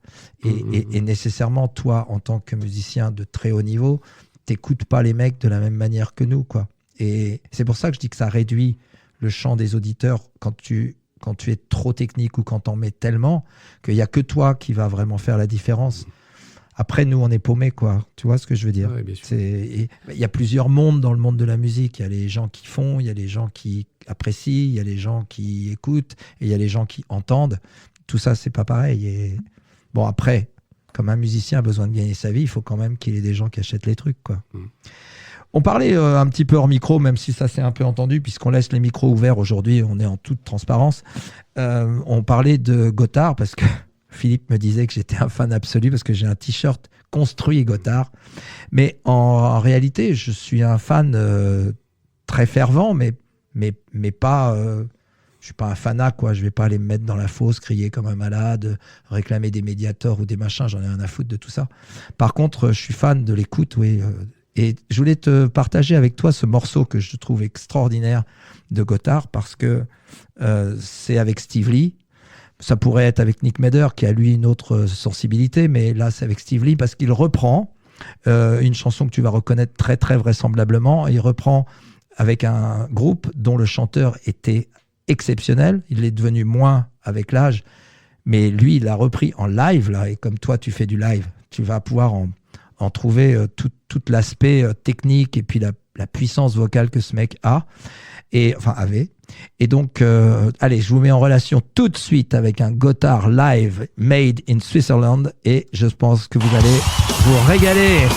Et nécessairement, toi, en tant que musicien de très haut niveau, t'écoutes pas les mecs de la même manière que nous, quoi. Et c'est pour ça que je dis que ça réduit le champ des auditeurs quand tu es trop technique ou quand t'en mets tellement qu'il n'y a que toi qui va vraiment faire la différence. Après, nous, on est paumés, quoi. Tu vois ce que je veux dire? Ouais, bien sûr. Il y a plusieurs mondes dans le monde de la musique. Il y a les gens qui font, il y a les gens qui apprécient, il y a les gens qui écoutent et il y a les gens qui entendent. Tout ça, c'est pas pareil. Et bon, après, comme un musicien a besoin de gagner sa vie, il faut quand même qu'il y ait des gens qui achètent les trucs, quoi. On parlait un petit peu hors micro, même si ça s'est un peu entendu, puisqu'on laisse les micros ouverts aujourd'hui, on est en toute transparence. On parlait de Gotthard, parce que Philippe me disait que j'étais un fan absolu, parce que j'ai un t-shirt construit Gotthard. Mais en réalité, je suis un fan très fervent, mais pas... je suis pas un fanat, quoi. Je vais pas aller me mettre dans la fosse, crier comme un malade, réclamer des médiators ou des machins. J'en ai rien à foutre de tout ça. Par contre, je suis fan de l'écoute, oui. Et je voulais te partager avec toi ce morceau que je trouve extraordinaire de Gotthard, parce que c'est avec Steve Lee. Ça pourrait être avec Nick Meder, qui a lui une autre sensibilité, mais là c'est avec Steve Lee, parce qu'il reprend une chanson que tu vas reconnaître très très vraisemblablement. Il reprend avec un groupe dont le chanteur était exceptionnel. Il est devenu moins avec l'âge, mais lui il l'a repris en live là, et comme toi tu fais du live, tu vas pouvoir en trouver tout l'aspect technique et puis la puissance vocale que ce mec avait. Et donc, allez, je vous mets en relation tout de suite avec un Gotthard live made in Switzerland, et je pense que vous allez vous régaler.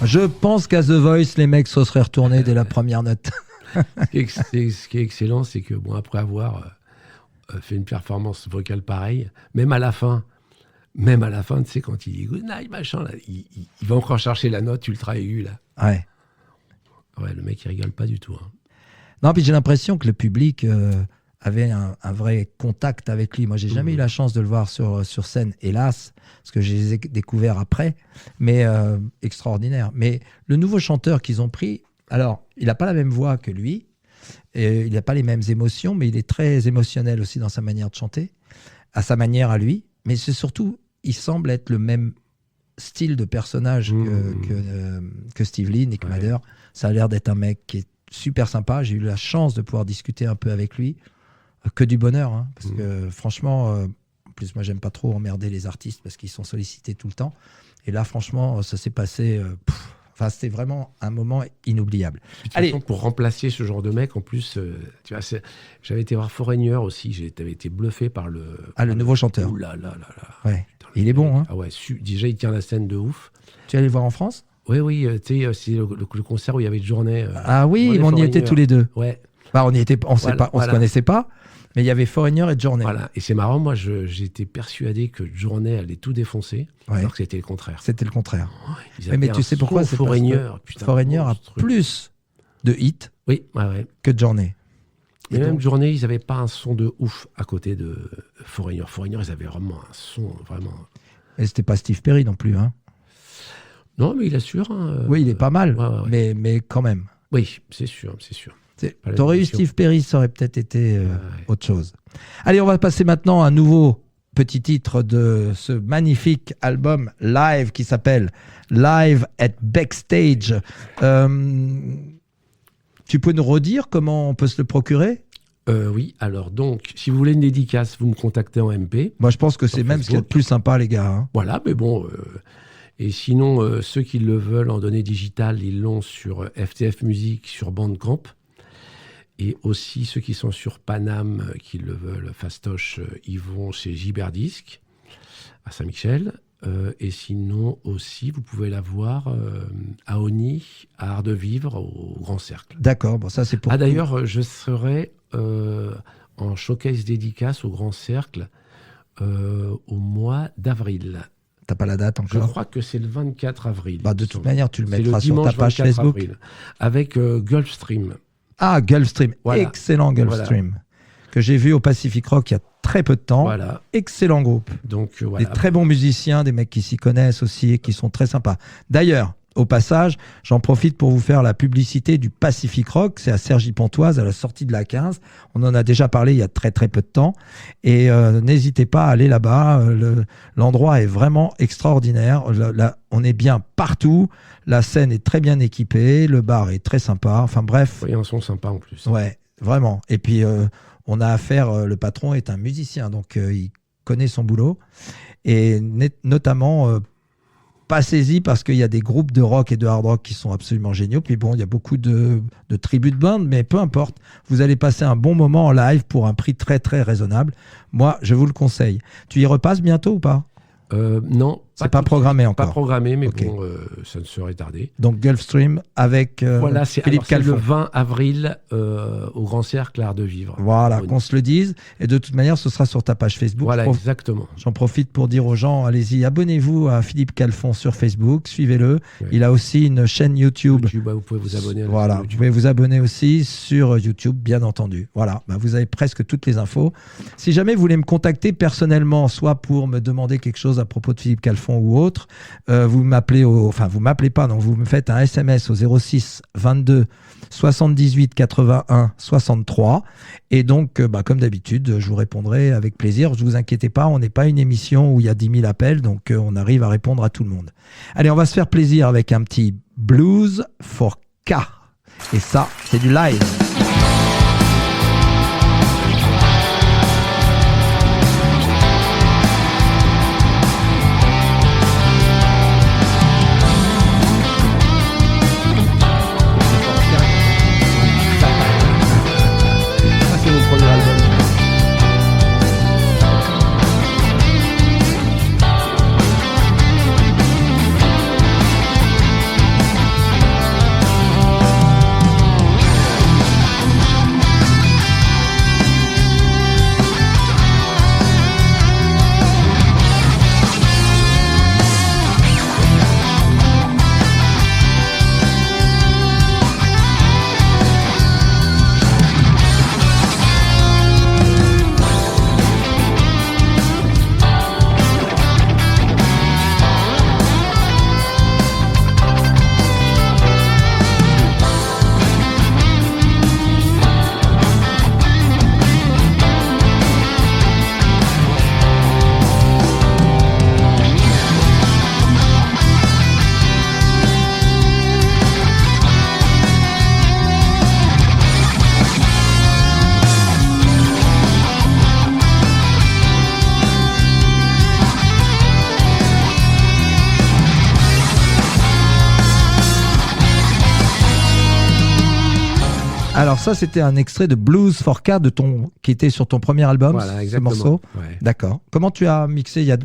Je pense qu'à The Voice, les mecs se seraient retournés dès la première note. Ce qui est excellent, c'est que bon, après avoir fait une performance vocale pareille, même à la fin, tu sais, quand il dit good night, machin, là, il va encore chercher la note ultra aiguë, là. Ouais. Ouais, le mec, il rigole pas du tout. Hein. Non, puis j'ai l'impression que le public avait un vrai contact avec lui. Moi, j'ai jamais eu la chance de le voir sur scène, hélas, parce que je les ai découverts après, mais extraordinaire. Mais le nouveau chanteur qu'ils ont pris, alors, il n'a pas la même voix que lui, et il n'a pas les mêmes émotions, mais il est très émotionnel aussi dans sa manière de chanter, à sa manière à lui. Mais c'est surtout, il semble être le même style de personnage que Steve Lee, Nick Mader. Ça a l'air d'être un mec qui est super sympa. J'ai eu la chance de pouvoir discuter un peu avec lui. Que du bonheur, hein, parce que franchement, en plus moi j'aime pas trop emmerder les artistes parce qu'ils sont sollicités tout le temps. Et là franchement, ça s'est passé... c'était vraiment un moment inoubliable. De toute façon, pour remplacer ce genre de mec, en plus, tu vois, j'avais été voir Foreigner aussi. J'avais été bluffé par le... le nouveau chanteur. Ouh là là là là. Ouais. Il est bon, hein. Ah ouais, déjà il tient la scène de ouf. Tu es allé le voir en France? Oui, tu sais, c'est le concert où il y avait une journée. Ah oui, on y était tous les deux. Ouais. Bah, on se connaissait pas, mais il y avait Foreigner et Journey. Voilà, et c'est marrant, moi j'étais persuadé que Journey allait tout défoncer, alors que c'était le contraire. C'était le contraire. Mais tu sais pourquoi? Foreigner a plus de hits que Journey. Mais même Journey, ils n'avaient pas un son de ouf à côté de Foreigner. Foreigner, ils avaient vraiment un son, vraiment... Et c'était pas Steve Perry non plus, hein? Non, mais il assure. Oui, il est pas mal, mais quand même. Oui, c'est sûr. T'aurais eu Steve Perry, ça aurait peut-être été autre chose. Allez, on va passer maintenant à un nouveau petit titre de ce magnifique album live qui s'appelle Live at Backstage. Tu peux nous redire comment on peut se le procurer? Oui, alors donc, si vous voulez une dédicace, vous me contactez en MP. Moi, je pense que c'est même ce qu'il y a de plus sympa, les gars. Hein. Voilà, mais bon... Et sinon, ceux qui le veulent en données digitales, ils l'ont sur FTF Music, sur Bandcamp. Et aussi, ceux qui sont sur Paname, qui le veulent, fastoche, ils vont chez Giberdisc, à Saint-Michel. Et sinon, aussi, vous pouvez la voir à Oni, à Art de Vivre, au Grand Cercle. D'accord, bon, ça c'est pour... Ah d'ailleurs, je serai en showcase dédicace au Grand Cercle au mois d'avril. T'as pas la date encore? Je crois que c'est le 24 avril. Bah, de toute manière, tu le mettras sur ta page Facebook. Avril, avec Gulfstream. Ah, Gulfstream. Voilà. Excellent Gulfstream. Voilà. Que j'ai vu au Pacific Rock il y a très peu de temps. Voilà. Excellent groupe. Donc, voilà. Des très bons musiciens, des mecs qui s'y connaissent aussi et qui sont très sympas. D'ailleurs, au passage, j'en profite pour vous faire la publicité du Pacific Rock. C'est à Cergy-Pontoise, à la sortie de la 15. On en a déjà parlé il y a très très peu de temps. Et n'hésitez pas à aller là-bas. L'endroit est vraiment extraordinaire. Là, on est bien partout. La scène est très bien équipée. Le bar est très sympa. Enfin bref. Oui, un son sympa en plus. Ouais, vraiment. Et puis, on a affaire... le patron est un musicien, donc il connaît son boulot. Et notamment... passez-y parce qu'il y a des groupes de rock et de hard rock qui sont absolument géniaux. Puis bon, il y a beaucoup de tributes bandes, mais peu importe. Vous allez passer un bon moment en live pour un prix très très raisonnable. Moi, je vous le conseille. Tu y repasses bientôt ou pas? Non. C'est pas programmé encore. Pas programmé, mais okay. Bon, ça ne serait tardé. Donc Gulfstream avec voilà, Philippe Calfon. Le 20 avril au Grand Cercle Art de Vivre. Voilà, qu'on se le dise. Et de toute manière, ce sera sur ta page Facebook. Voilà, exactement. J'en profite pour dire aux gens, allez-y, abonnez-vous à Philippe Calfon sur Facebook, suivez-le. Oui. Il a aussi une chaîne YouTube. Vous pouvez vous abonner. Voilà, vous pouvez vous abonner aussi sur YouTube, bien entendu. Voilà, vous avez presque toutes les infos. Si jamais vous voulez me contacter personnellement, soit pour me demander quelque chose à propos de Philippe Calfon ou autre, vous m'appelez vous m'appelez pas, donc vous me faites un SMS au 06 22 78 81 63 et donc comme d'habitude je vous répondrai avec plaisir. Ne vous inquiétez pas, on n'est pas une émission où il y a 10 000 appels, donc on arrive à répondre à tout le monde. Allez, on va se faire plaisir avec un petit Blues for K, et ça c'est du live. Alors ça, c'était un extrait de Blues for Cat qui était sur ton premier album, Voilà, ce exactement. morceau. Ouais. D'accord. Comment tu as mixé? Il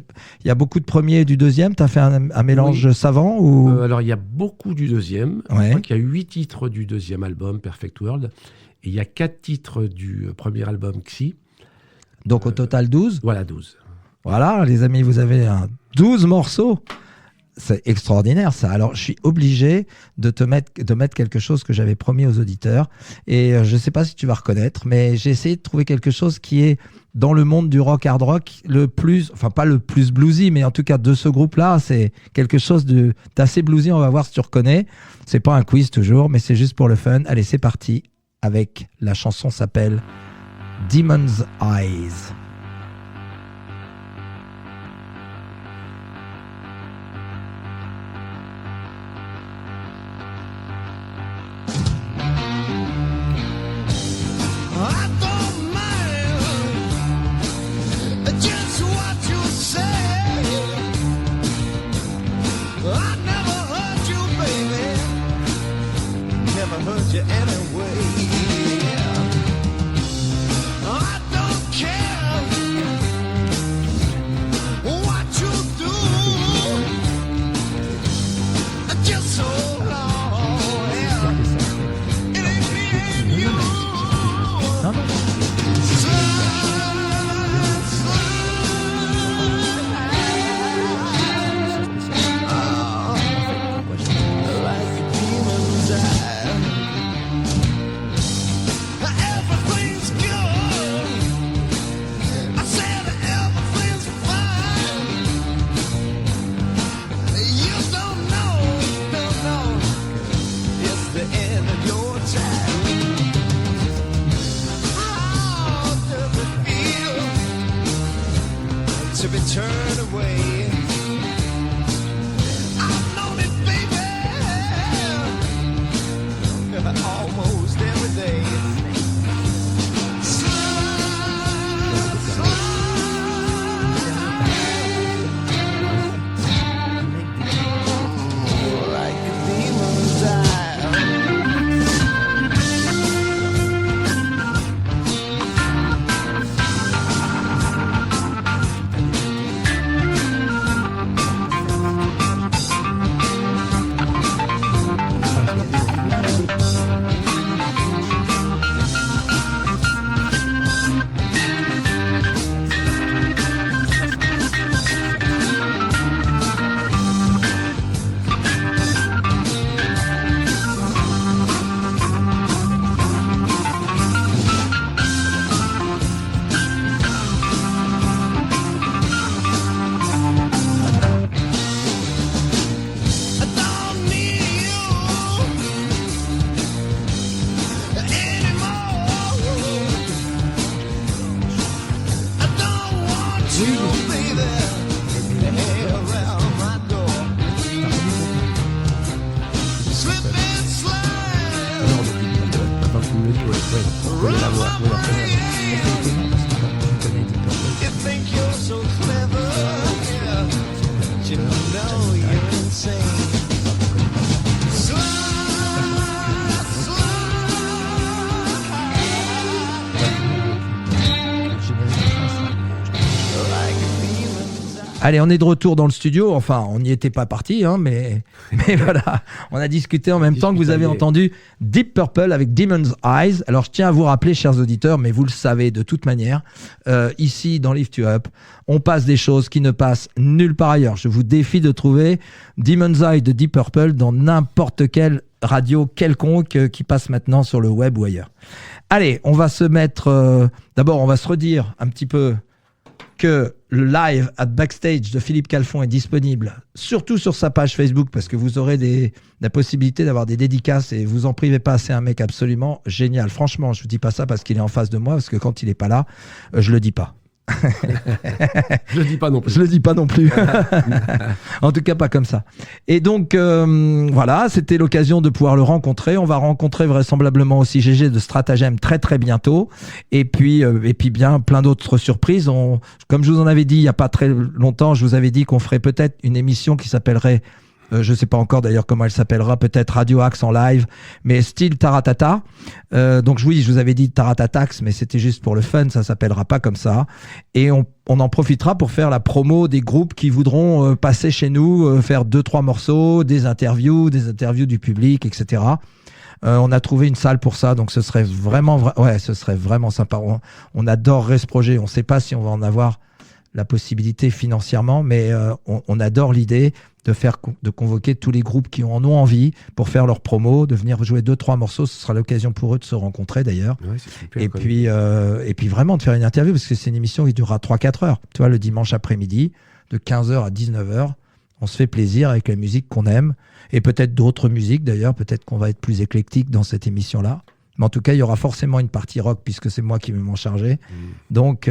y a beaucoup de premiers et du deuxième. Tu as fait un mélange savant ou... Alors, il y a beaucoup du deuxième. Ouais. Je crois qu'il y a 8 titres du deuxième album, Perfect World. Et il y a 4 titres du premier album, Xi. Donc au total 12. Voilà, 12. Voilà, les amis, vous avez 12 morceaux. C'est extraordinaire ça. Alors, je suis obligé de mettre quelque chose que j'avais promis aux auditeurs. Et je ne sais pas si tu vas reconnaître, mais j'ai essayé de trouver quelque chose qui est dans le monde du rock hard rock le plus, enfin pas le plus bluesy, mais en tout cas de ce groupe-là, c'est quelque chose d'assez bluesy. On va voir si tu reconnais. C'est pas un quiz toujours, mais c'est juste pour le fun. Allez, c'est parti avec la chanson s'appelle Demon's Eyes. I don't mind just what you say. I never hurt you, baby. Never hurt you anyway. I don't care what you do. Just so long, yeah. It ain't me and you. Non, non. Everything's good. I said everything's fine. You don't know. It's the end of your time. How does it feel to be turned away? I've known it, baby, almost every day. Like a demon's eye. I don't need you anymore. I don't want you, baby, to hang around my door. Slip and slide, run my brain. You think you're so clever, yeah, but you know you're insane. Allez, on est de retour dans le studio. Enfin, on n'y était pas parti, hein, mais voilà. On a discuté en même temps que vous avez entendu Deep Purple avec Demon's Eyes. Alors, je tiens à vous rappeler, chers auditeurs, mais vous le savez de toute manière, ici, dans Lift You Up, on passe des choses qui ne passent nulle part ailleurs. Je vous défie de trouver Demon's Eyes de Deep Purple dans n'importe quelle radio quelconque qui passe maintenant sur le web ou ailleurs. Allez, on va se mettre... d'abord, on va se redire un petit peu que le live at Backstage de Philippe Calfon est disponible surtout sur sa page Facebook parce que vous aurez la possibilité d'avoir des dédicaces et vous en privez pas, c'est un mec absolument génial. Franchement, je vous dis pas ça parce qu'il est en face de moi, parce que quand il est pas là, je le dis pas. Je le dis pas non plus. Je le dis pas non plus. En tout cas, pas comme ça. Et donc, voilà, c'était l'occasion de pouvoir le rencontrer. On va rencontrer vraisemblablement aussi GG de Stratagème très très bientôt. Et puis bien plein d'autres surprises. Comme je vous en avais dit il y a pas très longtemps, je vous avais dit qu'on ferait peut-être une émission qui s'appellerait Je sais pas encore d'ailleurs comment elle s'appellera, peut-être Radio Axe en live, mais style Taratata. Donc oui, je vous avais dit Taratatax, mais c'était juste pour le fun, ça s'appellera pas comme ça. Et on en profitera pour faire la promo des groupes qui voudront passer chez nous, faire 2-3 morceaux, des interviews du public, etc. On a trouvé une salle pour ça, donc ce serait vraiment, ce serait vraiment sympa. On adorerait ce projet. On ne sait pas si on va en avoir la possibilité financièrement, mais on adore l'idée de convoquer tous les groupes qui en ont envie pour faire leur promo, de venir jouer 2-3 morceaux. Ce sera l'occasion pour eux de se rencontrer d'ailleurs. Ouais, c'est super, et puis vraiment de faire une interview, parce que c'est une émission qui durera 3-4 heures. Tu vois, le dimanche après-midi, de 15h à 19h, on se fait plaisir avec la musique qu'on aime, et peut-être d'autres musiques d'ailleurs. Peut-être qu'on va être plus éclectique dans cette émission-là. Mais en tout cas, il y aura forcément une partie rock puisque c'est moi qui vais m'en charger. Donc,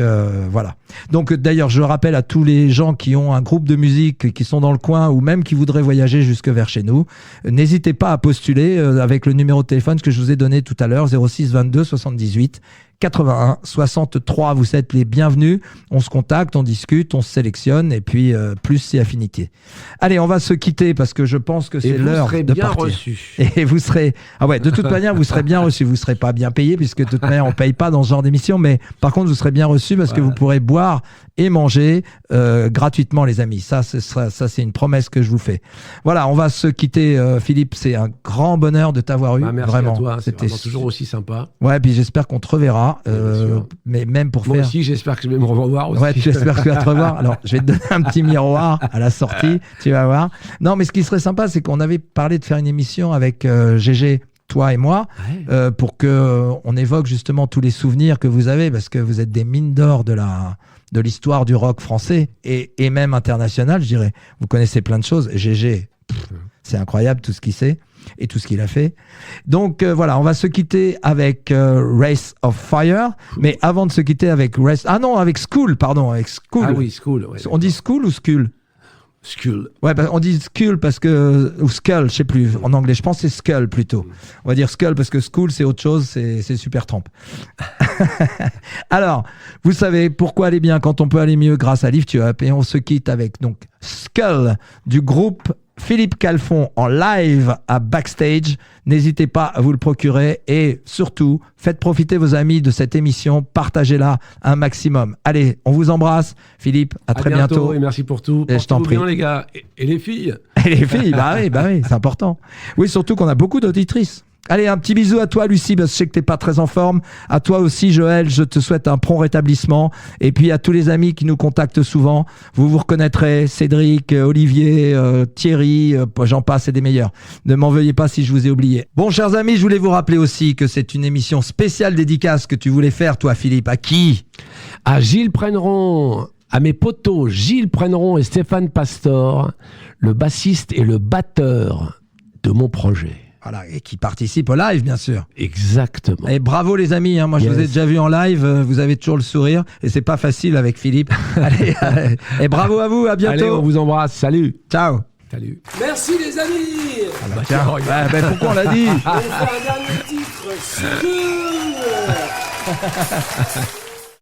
voilà. Donc, d'ailleurs, je rappelle à tous les gens qui ont un groupe de musique, qui sont dans le coin ou même qui voudraient voyager jusque vers chez nous, n'hésitez pas à postuler avec le numéro de téléphone que je vous ai donné tout à l'heure, 06 22 78 81 63. Vous êtes les bienvenus. On se contacte, on discute, on se sélectionne et puis plus c'est affinité. Allez, on va se quitter parce que je pense que c'est l'heure de bien partir. Reçu. Et vous serez... Ah ouais, de toute manière, vous serez bien reçu. Vous serez pas bien payé puisque de toute manière, on paye pas dans ce genre d'émission. Mais par contre, vous serez bien reçu parce que vous pourrez boire et manger gratuitement, les amis. Ça, c'est une promesse que je vous fais. Voilà, on va se quitter, Philippe. C'est un grand bonheur de t'avoir eu. Merci vraiment. à toi. C'était C'était toujours aussi sympa. Ouais, puis j'espère qu'on te reverra. Mais même pour Moi faire... aussi, j'espère que je vais me revoir aussi. Ouais, j'espère que tu vas te revoir. Alors, je vais te donner un petit miroir à la sortie, tu vas voir. Non, mais ce qui serait sympa, c'est qu'on avait parlé de faire une émission avec GG, toi et moi, pour que on évoque justement tous les souvenirs que vous avez, parce que vous êtes des mines d'or de l'histoire du rock français et même international, je dirais. Vous connaissez plein de choses. GG, c'est incroyable tout ce qu'il sait et tout ce qu'il a fait. Donc voilà, on va se quitter avec Race of Fire, mais avant de se quitter avec avec School, pardon, avec School. Ah oui, School. Ouais, on dit School ou Skull? Skull. Ouais, on dit Skull parce que... Ou Skull, je sais plus, en anglais. Je pense que c'est Skull plutôt. On va dire Skull parce que School, c'est autre chose, c'est Supertramp. Alors, vous savez pourquoi aller bien quand on peut aller mieux grâce à Lift You Up. Et on se quitte avec donc Skull du groupe Philippe Calfon en live à Backstage. N'hésitez pas à vous le procurer et surtout, faites profiter vos amis de cette émission. Partagez-la un maximum. Allez, on vous embrasse. Philippe, à très bientôt. Et merci pour tout. Et je t'en prie. Bien, les gars. Et les filles. Et les filles, bah oui, c'est important. Oui, surtout qu'on a beaucoup d'auditrices. Allez, un petit bisou à toi, Lucie, parce que je sais que t'es pas très en forme. À toi aussi, Joël, je te souhaite un prompt rétablissement. Et puis à tous les amis qui nous contactent souvent, vous vous reconnaîtrez, Cédric, Olivier, Thierry, j'en passe, et des meilleurs. Ne m'en veuillez pas si je vous ai oublié. Bon, chers amis, je voulais vous rappeler aussi que c'est une émission spéciale dédicace que tu voulais faire, toi, Philippe. À qui? À Gilles Prenneron, à mes potos Gilles Prenneron et Stéphane Pastor, le bassiste et le batteur de mon projet. Voilà, et qui participe au live, bien sûr. Exactement. Et bravo les amis, moi je vous ai déjà vu en live, vous avez toujours le sourire, et c'est pas facile avec Philippe. Allez, et bravo à vous, à bientôt. Allez, on vous embrasse, salut. Ciao. Salut. Merci les amis. Tiens, pourquoi on l'a dit? On va faire un dernier titre. School.